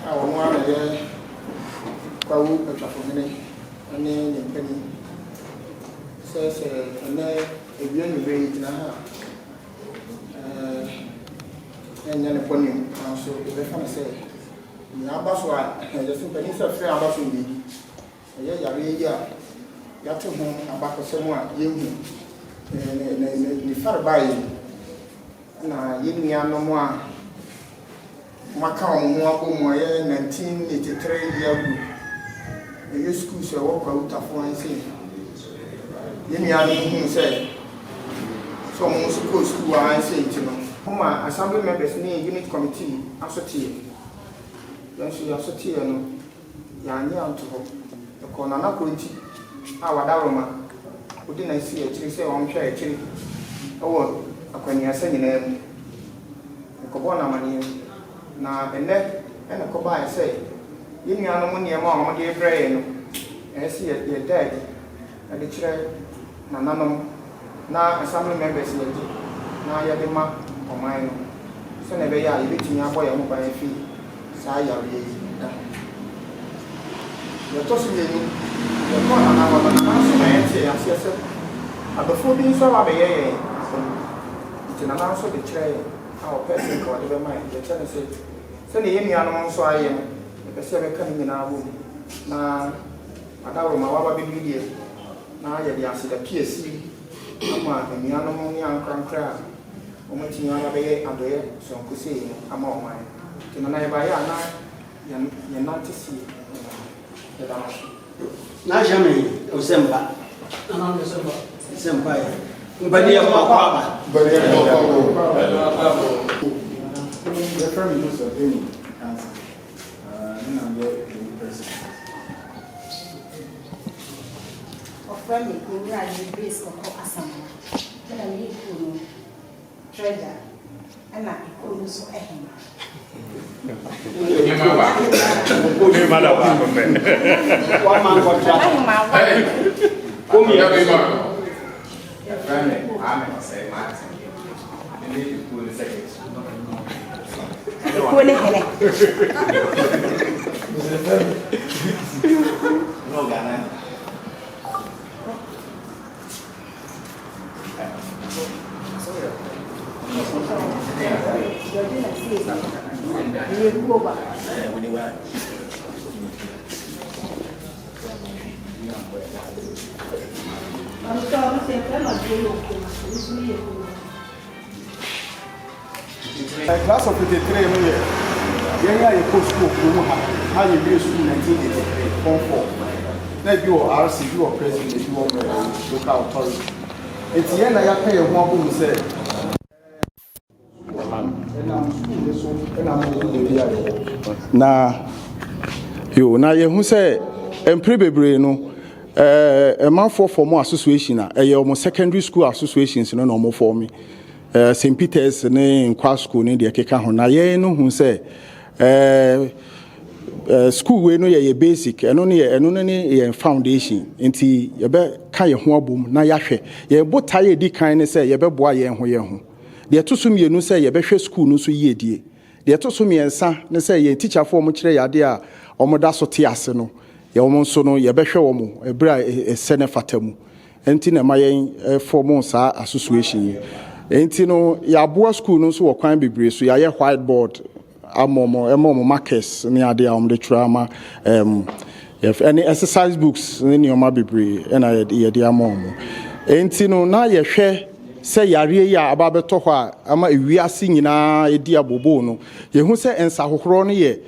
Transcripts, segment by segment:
Our one Kwahu Tafo Community, and then Penny says, and then a young baby now. And then upon him, so if I can say, Nabaswa, the Sympathy of Fair Abbasum, you have to home about someone, you the far by no more. Macau, more 1983 year. The school said, Kwahu Tafo and say, Yemi said, so most school I say, you know. Homa assembly members ni unit committee asoti then she asoti no ya anya anto ho e ko na nakonti a wadaroma odi na si e kiri se on hwa e kiri owo akwani asa nyina mu ko bona mani na ene ko ba e se yini anu mu niam a mo de brɛ no e si ye dad na de kire na nanom na assembly members ye na ya de ma o mine so na be ya e betimi aboya mo ba fi sa ya re yo to si ni yo ko na wa na so na yete asiase abafo bi so wa be ye ti na na so de kire a o person ko de be mai ye tell say so na ye mi anu so aye e be se be kan ni na abu na adawo ma wa ba bi die na ye de ase da PSC ama mi anu mo ni ankra Omotinho abaye adoye so nkusi ama omai tinana yeba ya na ya nantisi ya damashi na jame osemba na osemba semba ya mbadi ya kwa mbadi ya kwa the friend is a very cancer nina ndio president offer me ko ra ni grace ko asama na ni ko treasure and I could so ehema. You mother one man. One man got that. Come here, your friend, I'm say Martin. You need to pull the second. No, Ghana. Class of 53 no year. Yenya ye post school how you be school 1983 form 4. Na bi o RC bi o president bi o local authority. Enti ye na ya pay ho abom say na yo na ye hu say empre bebre no manfo form association a ye omo secondary school associations no na omo form St Peter's ne Kwahu school ne de keka ho na ye no hu say school we no ye basic eno ne ye foundation enti ye be ka ye ho abom na ya hwe ye botaye di kan ne say ye be boa ye ho de to so mienu say ye be hwe school no so ye die de to so miensa ne say ye teacher for mo kire yade a omo da so te ase no ye omo so no ye be hwe omo ebra sene fatamu enti na ma ye form sa association enti no ya boa school no so wo kwan bebre so ya ye whiteboard amomo markers ni ade a omo de trama if any exercise books ni o ma bebre na ye de amomo enti no na ye hwe say yare ya ababeto ho a ama ewiase nyina edi abobo no ye hu say ensa hohoro no ye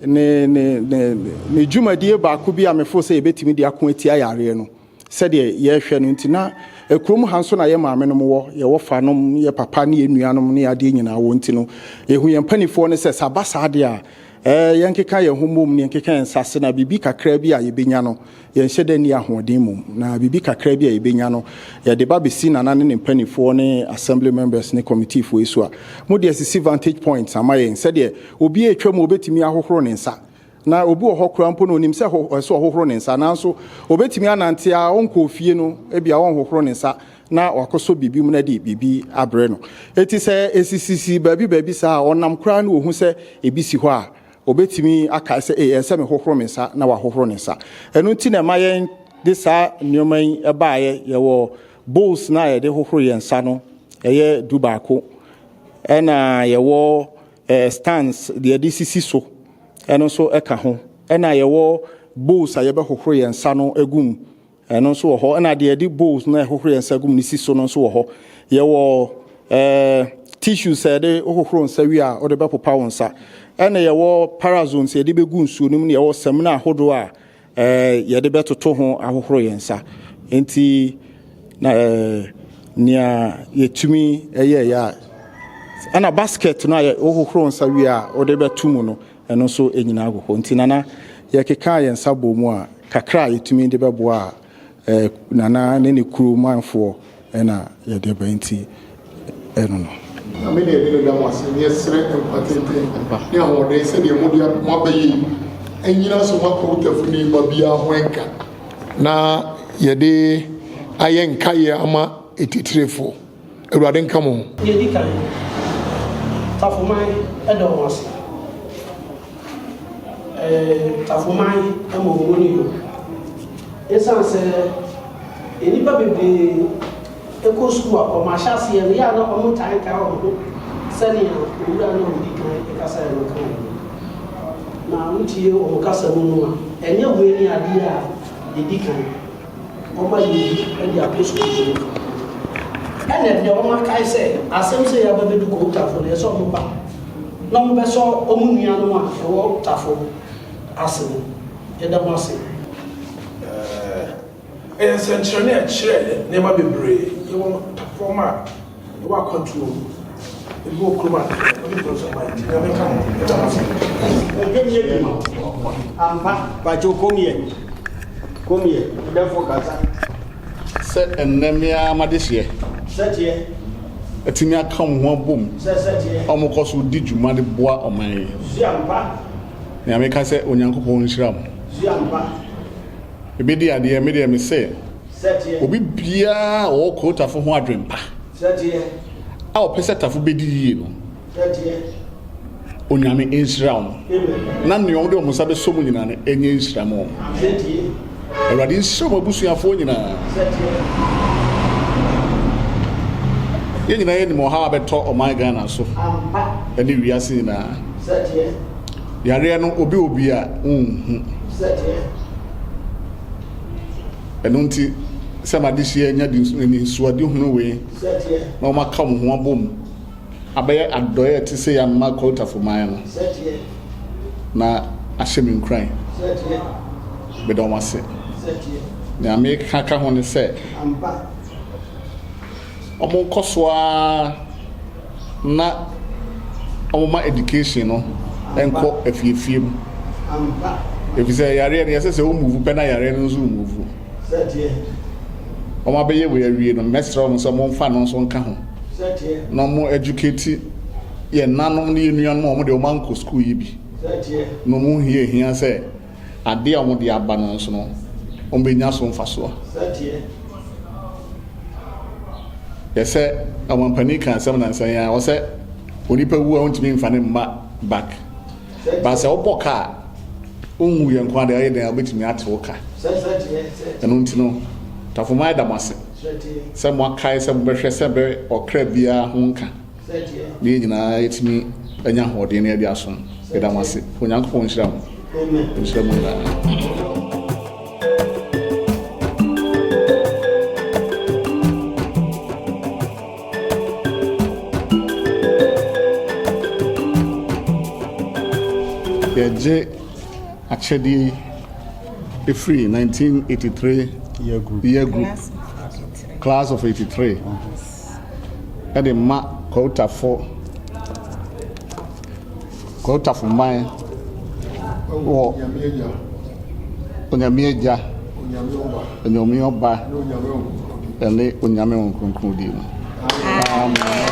ne jumadie ba ko bi amefo say ebetimi de akon ati ayare no said ye hwe no ntina ekrom hanso na ye maame no wo ye wo fa no ye papa ne enuanom ne ade nyina wo ntino ye hu ye mpanifo ne say sabasa ade a yenkeka ye homom ne yenkeka ensase na bibi kakra bi a ye benya no ye nhede ni ahoden mum na bibi kakra bi a ye benya no ye de ba besi na ne mpanifo ne assembly members ne committee fo esu a mo de asisi vantage points amaye said ye obi etwa mo obetimi ahohoro ne nsa na obi wo hokora mpo no onim se so hohoro ne nsa na so obetimi anante a onko ofie no e bia won hohoro ne nsa na wakoso bibi mu na di bibi abre no eti se esisisi babi sa onam kra na ohu se ebisi ho a obetimi aka se ense me hohoro me nsa na wa hohoro ne nsa enu nti na mayen de sa nyoman e baaye ye wo bowls na ye de hohoro ye nsa no eye du baako ena ye wo stands de de sisi so eno so eka ho ena ye wo bowls a ye be hohoro ye nsa no egum eno so wo ho ena de bowls na hohoro ye nsa gum ni sisi so no so wo ho ye wo tissues de hohoro nsa wi a o de be popa wonsa ena ye wo parazone se de be gu nsuo nim ne ye wo semna ahodo a ye de be toto ho ahohoro ye nsa enti na nia yetumi eye ya ana basket no ye hohoro nsa wi a o de be tumu no eno so enyina agoho enti nana ye keka ye nsa bomu a kakra yetumi de be boa nana ne kuru manfo ena ye de be enti eno no amene ebe no damo ase ne sere empatete ne ahode se de modia mabayi enyina so Kwahu Tafo ni babia hoenka na ye de ayenka ye ama etitrefo awurade nka mo ye di kan Tafo man edo wase Tafo man emo woni yo esa se enipa bebe eko school o ma sha se ye ya na o mutan ka o sani ya ura na o di kan e kasa ya kan na ntie o kasa mu no a enye we ni ade a e di kan o ma yi e di apeso ko ene de o ma kai se asem se ya babedu ko Tafo le so mo ba na mo be so o mu nua no a e wo Tafo asem e da mo asem sentrone a chere ne ma bebre you want Tafo ma you want control you go kroma you go so mind you make am e da asem e ma amba ba jo komie therefore kasa se ennemia madehye setie etimi aka ho abom setie omokoso di dwuma de boa oman ziampa ne ameka se onyankopon nhyiram ziampa ebedi ade me de me se setie obi bia o Kwahu Tafo ho adwempa setie a opese Tafo bedi yie no setie onyame nhyiram na ne yom de o musa be so mu nyina ne enye nhyiram o setie awurade nhyiram abusuafo nyina setie ye nyina ye ni mo ha abeto o my Ghana so ampa ene wiase nyina setie yare no obi a setie enunti se madihye nya di ni suade hunu we setie na o maka mo ho abom abaye adoye ti se ya ma Kwahu Tafo man no setie na ahyemi nkran setie be do mase setie na me kaka ho ne se ampa omo kosoa na oma education no enko afiefiem ampa efise yare ne yese se o move pe na yare no zo move setie oma beye we awie no mestra mo so mo mfa no so nka ho setie no mo educate ye nanom ne nuan mo de o manko school yi bi setie no mo hia se ade a mo de aba no so no o be nya so mfa so setie yese amampani kan asem na nsan ya wo se onipa wu a ontimi mfa ne mma back ba se oboka onwu ye nkwa de ayi den obetimi ate woka setie eno ntino Tafo mai da mase setie se mo akai se mo behwe se be okra bia ho nka setie ne nyina yetimi anya hode ne ade aso be da mase onyankopon nhira mo amen nhira mo na je achedi free 1983 year group class of 83 and the ma Kwahu Tafo man wo onyame eja onyame oba ene onyame onkonkon di no amen.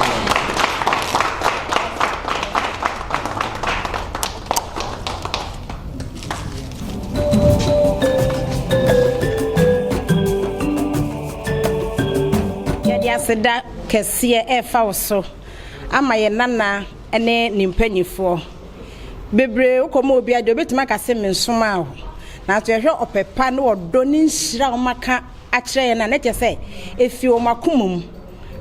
Seda kesiye efa so ama ye nana ene nimpanyifo bebre ukomo obi ade obetuma ka se mensoma ho na to ehwe opepa na odo ni nhira o maka akire na na se efi o makomum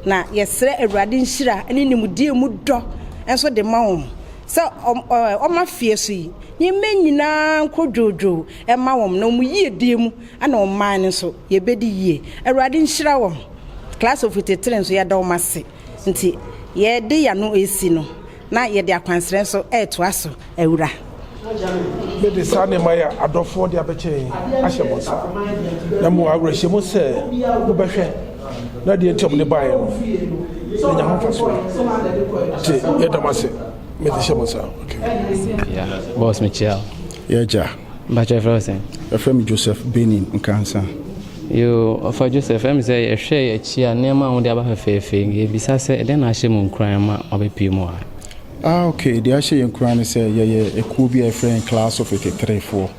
na yesre awurade nhira ani nimudie mu do enso de ma wo se o ma fie so yi ni menyina nkodwojo e ma wo na mu yie die mu ana o man ne so ye bedi yie awurade nhira wo class of 83 so ya da o mase nti ye de ya no esi no na ye de akwansere so to aso awura me de sane maya adofo de abeche ahyemosa na mo awrehye se mo behwe na de ntom ne bae no nya ho faso te ye damase me de hyemosa okay yeah boss Michel ja ba Jefferson FM Joseph Benin nkansa yo for Joseph am say ehwe echi a nema wo de aba fefefe nge bisa se de na ahye mo nkran ma obepi mu a okay the ahye nkran say ye eku bi a friend class of 83 for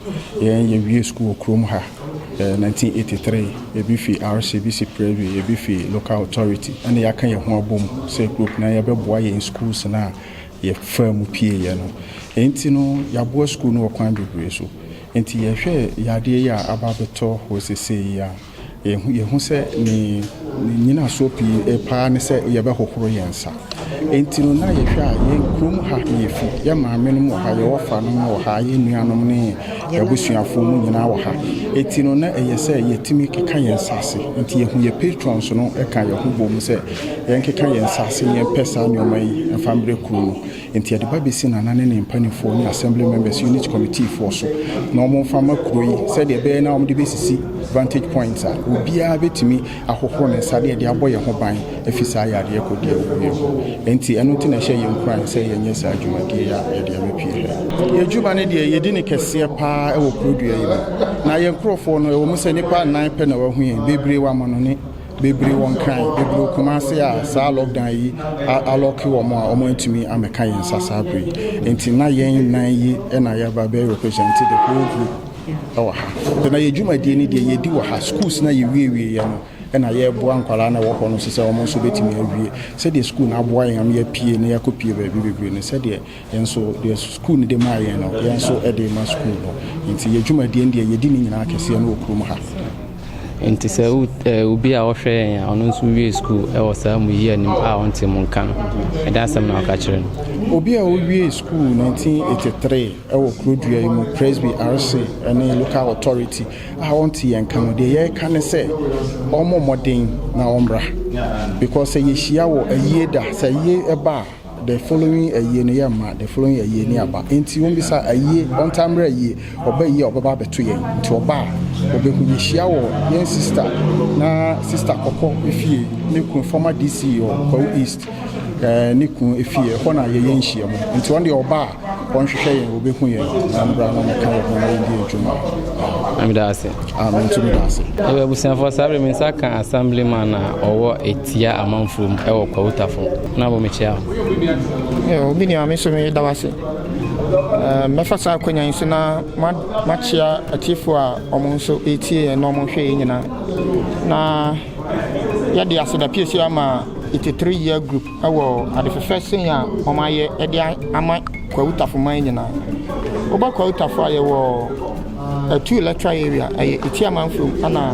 ye we school krom ha 1983 ebifi RCBC preview ebifi local authority and ya kan ye ho abom say group na ye beboa ye in schools na ye firm pie ye no enti no ya bo school no kwan bebre so enti ye hwe yade ya ababeto ho sese ya ye hu se ni nyina so pi pa ne se ye be hohoro yensa enti no na ye hwe a ye krom ha ye fi ye maame no mo ha ye wofa no mo ha ye nuanom ne ye busuafo mu nyina wo ha enti no na ye se ye timi keka yensa se enti ye hu ye patrons no e ka ye hu bom se ye keka yensa se ye pesa nyoma yi family kru no enti ye de ba besi na nane ne mpanifo ni assembly members unit committee for so na omo fama kru yi se de be na omo de besisi vantage points a obia betimi ahohoro ne sade de aboye ho ban afisa ya de ekodi ewo enti eno ti na hye ye nkran se ye nye sa adwuma de ya de abepie ye adwuma ne de ye di ne kese pa ewo produce yi na ye nkrofo no ewo musa nipa 9 pe na wa hu ye bebre wa mano ne bebre won kan bebre kuma se a sa lockdown yi aloki wo mo a omo ntumi ameka ye nsasa abri enti na ye nan yi e na ya ba be represent the whole group awa ha na ye adwuma de ne de ye di wa ha schools na ye wie ya no ena ye boa nkwala na wo ho no sese omo so betimi awie se de school na boa yam ye pie na yakopie ba bebre ne se de yenso de school ne de ma ye no yenso e de ma school no nti ye dwuma de ye di ni nyina kese no okrum ha enti se ubi a ohwe ya ono nso wie school e wo sa mu yi anim a onte mu nka no e da asem na ka kire no obi a wie school 1983 e wo krodua yi mu Presby RC ene local authority a onte ye nka no de ye ka ne se omo modern na omra because ye hia wo ayie da se ye eba the following a year near ma the following a year near ba enti won bisa aye on time ra ye oba ye oba beto ye nti oba obe hu yehia wo yen sister na sister kokko efie ne kun former DC o Kwahu East ne kun efie ho na ye yen hia mo nti won de oba on hwehwe ye obe hu ye na mbra na ka wo na ye adwuma amidase amidase ewe busanfo sabre mensa kan assemblyman na owo etia amanfum ewo Kwahu Tafo na bo mechia obi ni ame so me dawase mefasa kwanya nso na machia atifo a omo nso etie na omo hwe nyina na ya de aseda piesi ama 83 year group awo adefefesin ya omaye e de ama Kwahu Tafo man nyina oba Kwahu Tafo aye wo two electoral area eti amanfo ana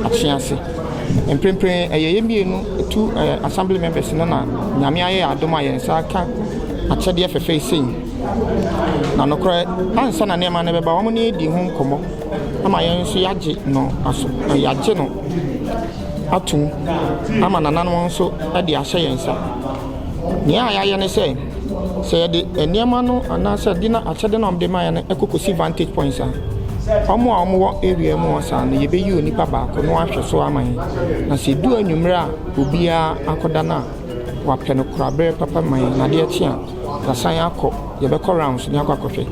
achiase emprempren yemienu two assembly members na nyame aye adoma yensa ka achede fefe sin na nokore ansa na nema na beba wo ne di ho nkomo ama yenso yaje no aso yaje no atu ama nananom nso de ahye yensa ne ayaye ne se de enema no anasa dina achede no omde ma ya na ekokosi vantage points a omo a omo wo area mu osa na ye be yi onipa baako no ahwe so aman na se du anwumre a obia akoda na wa pɛ no kurabe papa man na de atia na san akɔ ye be kɔ rounds ni akɔhwɛ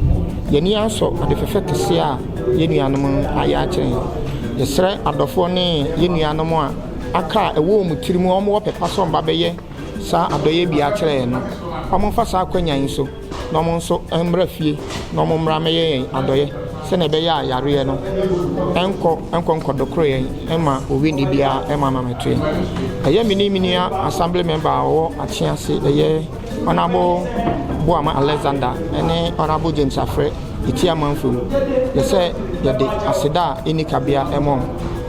ye ni aso ade fefe kese a ye nuanom aya kyerɛ ye srɛ adɔfo ne ye nuanom a aka ɛwɔ mu tirimu omo wo pepa so mba bɛyɛ sa adɔye bi a kyerɛ no omo fa sa akwanyan so na omo nso embra fie na omo mra mɛyɛ adɔye se na be ya yare no enko dokro yen ema owi ni bia ema mametwe eye mini assembly member wo achiase eye honorable Boama Alexander ene Honorable James Afre itia manfum ye se ye de aseda eni kabia emom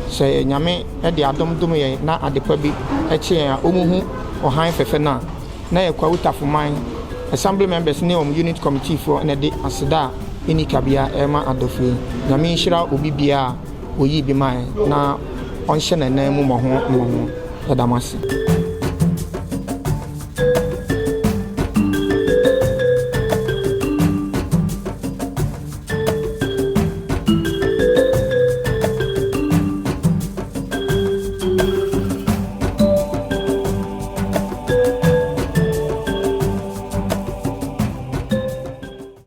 se nyame e de adom dom ye na adepa bi e che a omuhu ohan fefe na ye Kwahu Tafo assembly members ne unit committee for ene de aseda eni kabia ema adofie nyame nhira obi bia oyi bi man na onhye na nan mu mo ho edamase